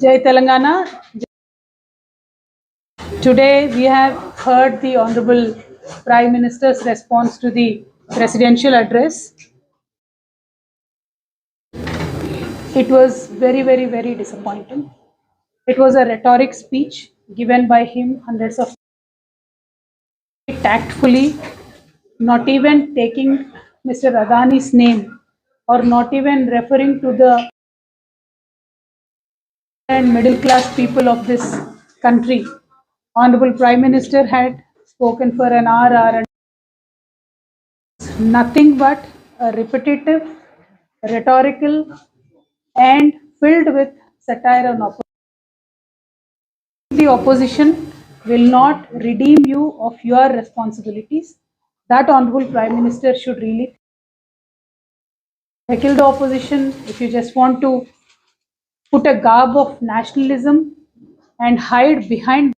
Jai Telangana. Today we have heard the Honorable Prime Minister's response to the presidential address. It was very disappointing. It was a rhetoric speech given by him hundreds of tactfully, not even taking Mr. Adani's name or not even referring to the and middle class people of this country. Honorable Prime Minister had spoken for an hour and nothing but a repetitive, rhetorical, and filled with satire and opposition. The opposition will not redeem you of your responsibilities. That Honorable Prime Minister should really tackle the opposition. If you just want to put a garb of nationalism and hide behind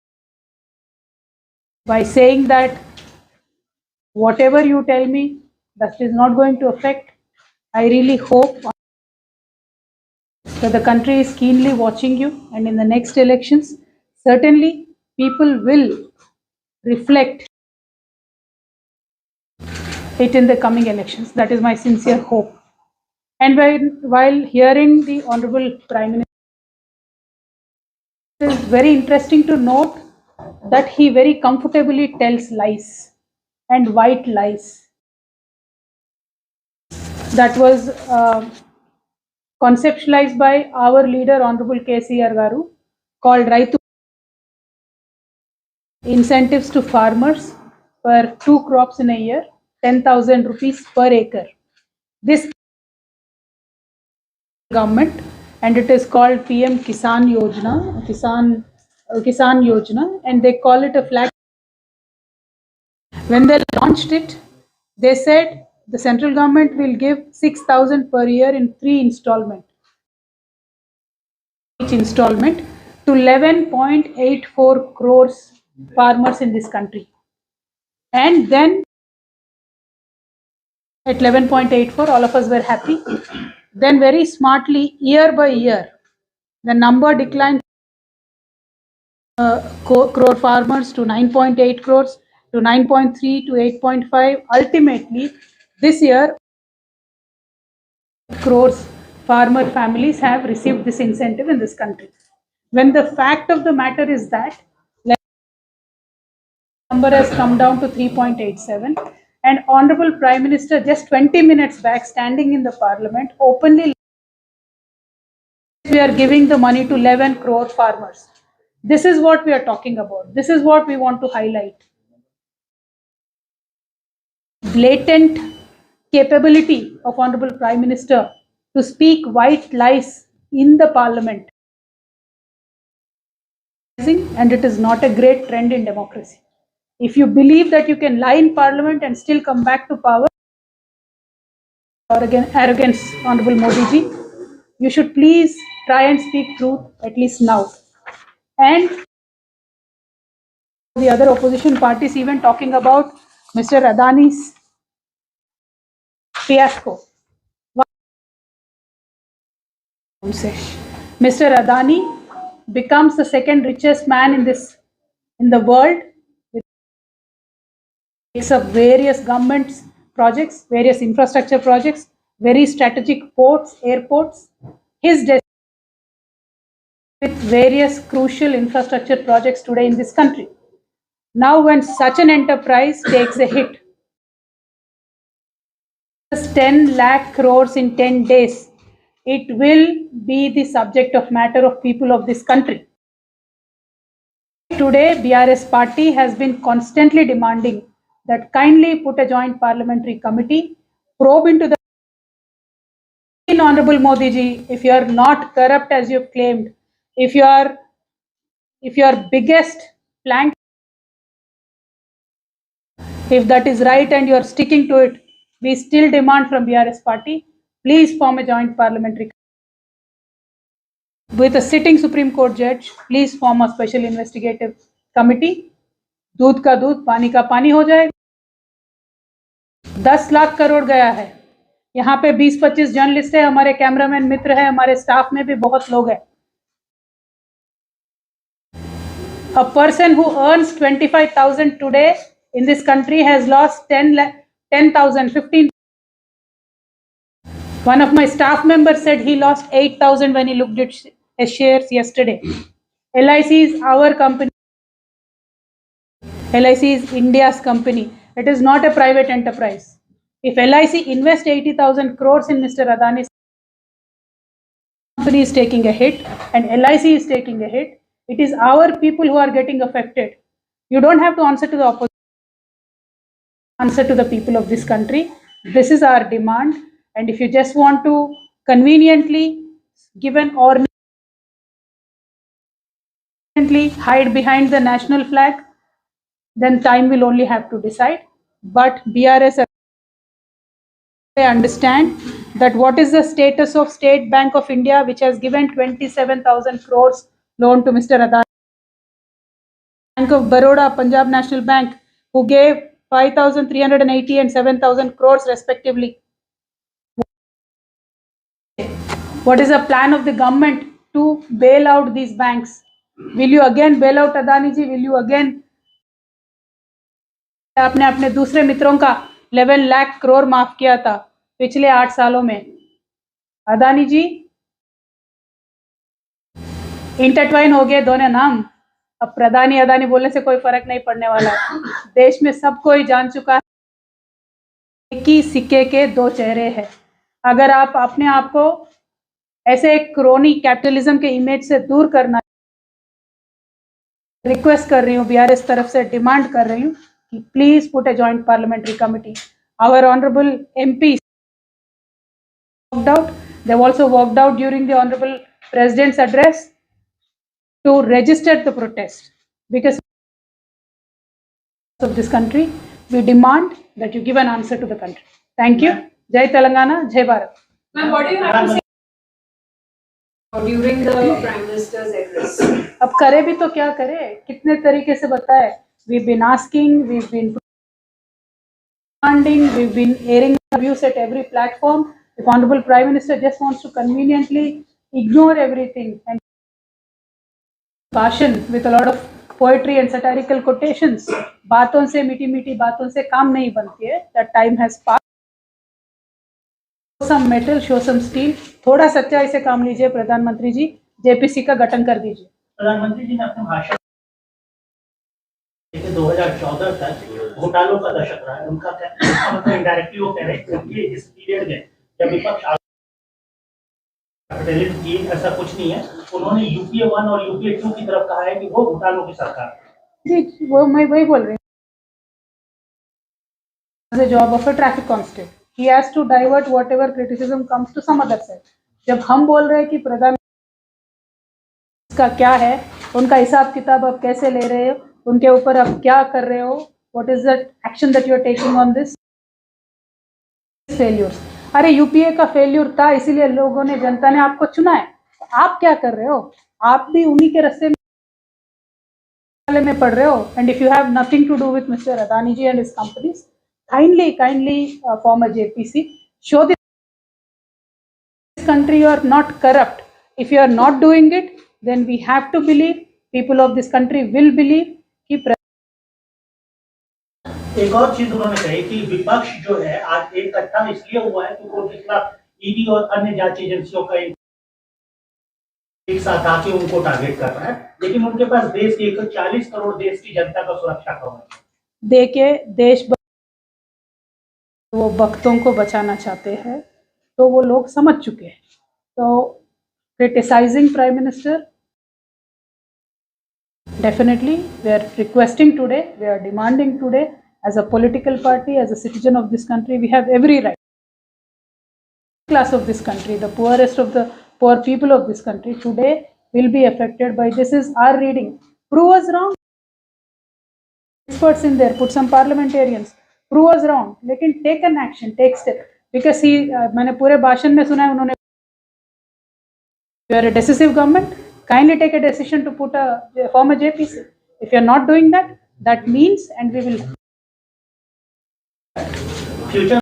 by saying that whatever you tell me, that is not going to affect. I really hope that the country is keenly watching you, and in the next elections, certainly people will reflect it in the coming elections. That is my sincere hope. And while hearing the Honorable Prime Minister, it is very interesting to note that he very comfortably tells lies and white lies. That was conceptualized by our leader, Honorable KCR Garu, called Raitu incentives to farmers for 2 crops in a year, 10,000 rupees per acre. This government, and it is called PM Kisan Yojana, Kisan Yojana, and they call it a flag. When they launched it, they said the central government will give 6,000 per year in 3 installments. Each installment to 11.84 crores farmers in this country. And then at 11.84, all of us were happy. Then very smartly, year by year, the number declined crore farmers to 9.8 crores, to 9.3, to 8.5. Ultimately, this year, crores farmer families have received this incentive in this country. When the fact of the matter is that the number has come down to 3.87, and Honorable Prime Minister just 20 minutes back, standing in the Parliament, openly we are giving the money to 11 crore farmers. This is what we are talking about. This is what we want to highlight. Blatant capability of Honorable Prime Minister to speak white lies in the Parliament. And it is not a great trend in democracy. If you believe that you can lie in Parliament and still come back to power, arrogance, Honorable Modi ji, you should please try and speak truth at least now. And the other opposition parties even talking about Mr. Adani's fiasco. Mr. Adani becomes the second richest man in the world, with mix of various government projects, various infrastructure projects, very strategic ports, airports. His with various crucial infrastructure projects today in this country. Now, when such an enterprise takes a hit, 10 lakh crores in 10 days, it will be the subject of matter of people of this country. Today, BRS party has been constantly demanding that kindly put a joint parliamentary committee, probe into the Honorable Modi ji, if you are not corrupt as you have claimed, if your biggest plank, if that is right and you are sticking to it, we still demand from BRS party, please form a joint parliamentary with a sitting Supreme Court judge. Please form a special investigative committee. दूध का दूध, पानी का पानी हो जाए. 10 लाख करोड़ गया है. यहाँ पे 20-25 जर्नलिस्ट है, हमारे कैमरामैन मित्र है, हमारे स्टाफ में भी बहुत लोग हैं. A person who earns 25,000 today in this country has lost 10,000, 15. One of my staff members said he lost 8,000 when he looked at his shares yesterday. LIC is our company. LIC is India's company. It is not a private enterprise. If LIC invests 80,000 crores in Mr. Adani's company is taking a hit and LIC is taking a hit, it is our people who are getting affected. You don't have to answer to the opposition. Answer to the people of this country. This is our demand. And if you just want to conveniently give an ornament, hide behind the national flag, then time will only have to decide. But BRS, I understand that what is the status of State Bank of India, which has given 27,000 crores loan to Mr. Adani. Bank of Baroda, Punjab National Bank, who gave 5,380 and 7,000 crores respectively. What is the plan of the government to bail out these banks? Will you again bail out Adani ji? Will you again आपने अपने दूसरे मित्रों का 11 लाख करोड़ माफ किया था पिछले 8 सालों में? अदानी जी इंटरट्वाइन हो गए दोनों नाम. अब प्रधानी अदानी बोलने से कोई फर्क नहीं पड़ने वाला है. देश में सब कोई जान चुका है एक ही सिक्के के दो चेहरे हैं. अगर आप अपने आप को ऐसे एक क्रोनी कैपिटलिज्म के इमेज से दूर करना, रिक्वेस्ट कर रही हूँ, बीआरएस तरफ से डिमांड कर रही हूँ कि please put a joint parliamentary committee. Our honourable MPs walked out. They've also walked out during the honorable president's address to register the protest. Because of this country, we demand that you give an answer to the country. Thank you. Jai Telangana, Jai Bharat. Ma'am, what do you have to say during the Prime Minister's address? अब करे भी तो क्या करे, कितने तरीके से बताए. We've been asking, we've been demanding, we've been airing views at every platform. If Honorable Prime Minister just wants to conveniently ignore everything and भाषण with a lot of poetry and satirical quotations, बातों से मीठी मीठी बातों से काम नहीं बनती है. That time has passed. Show some metal, show some steel. थोड़ा सच्चाई से काम लीजिए प्रधानमंत्री जी. जेपीसी का गठन कर दीजिए. प्रधानमंत्री जी ने अपने भाषण 2014 तक घोटालों का दशक रहा है. उनका मतलब इनडायरेक्टली वो कह रहे हैं कि इस पीरियड में जब विपक्ष की ऐसा कुछ नहीं है. उन्होंने यूपीए 1 और यूपीए 2 की तरफ कहा है कि वो घोटालों की सरकार है. जी, वो मैं वही बोल रही हूँ. The job of a traffic constable, he has to divert whatever criticism comes to some other side. जब हम बोल रहे हैं कि प्रधान का क्या है, उनका हिसाब किताब आप कैसे ले रहे हो, उनके ऊपर आप क्या कर रहे हो, what is the action that you are taking on this failures. अरे यूपीए का फेल्यूर था, इसीलिए लोगों ने, जनता ने आपको चुना है. आप क्या कर रहे हो? आप भी उन्हीं के रास्ते में पढ़ रहे हो. And if you have nothing to do with Mister Adani ji and his companies, kindly form a JPC. Show this country you are not corrupt. If you are not doing it, then we have to believe, people of this country will believe कि एक और चीज उन्होंने कही कि विपक्ष जो है आज इकट्ठा इसलिए हुआ है क्योंकि उनके खिलाफ ईडी और अन्य जांच एजेंसियों का एक साथ आके उनको टारगेट कर रहा है. लेकिन उनके पास देश की 140 करोड़ देश की जनता का सुरक्षा कवच है. देके देश वो भक्तों को बचाना चाहते हैं, तो वो लोग समझ चुके हैं. तो criticising Prime Minister, definitely we are requesting today, we are demanding today, as a political party, as a citizen of this country, we have every right. Class of this country, the poorest of the poor people of this country today will be affected by this. Is our reading. Prove us wrong. Experts in there, put some parliamentarians. Prove us wrong. लेकिन take an action, take step. Because he, मैंने पूरे भाषण में सुना है उन्होंने, you are a decisive government. Kindly take a decision to put a form a JPC. If you are not doing that, that means, and we will. Future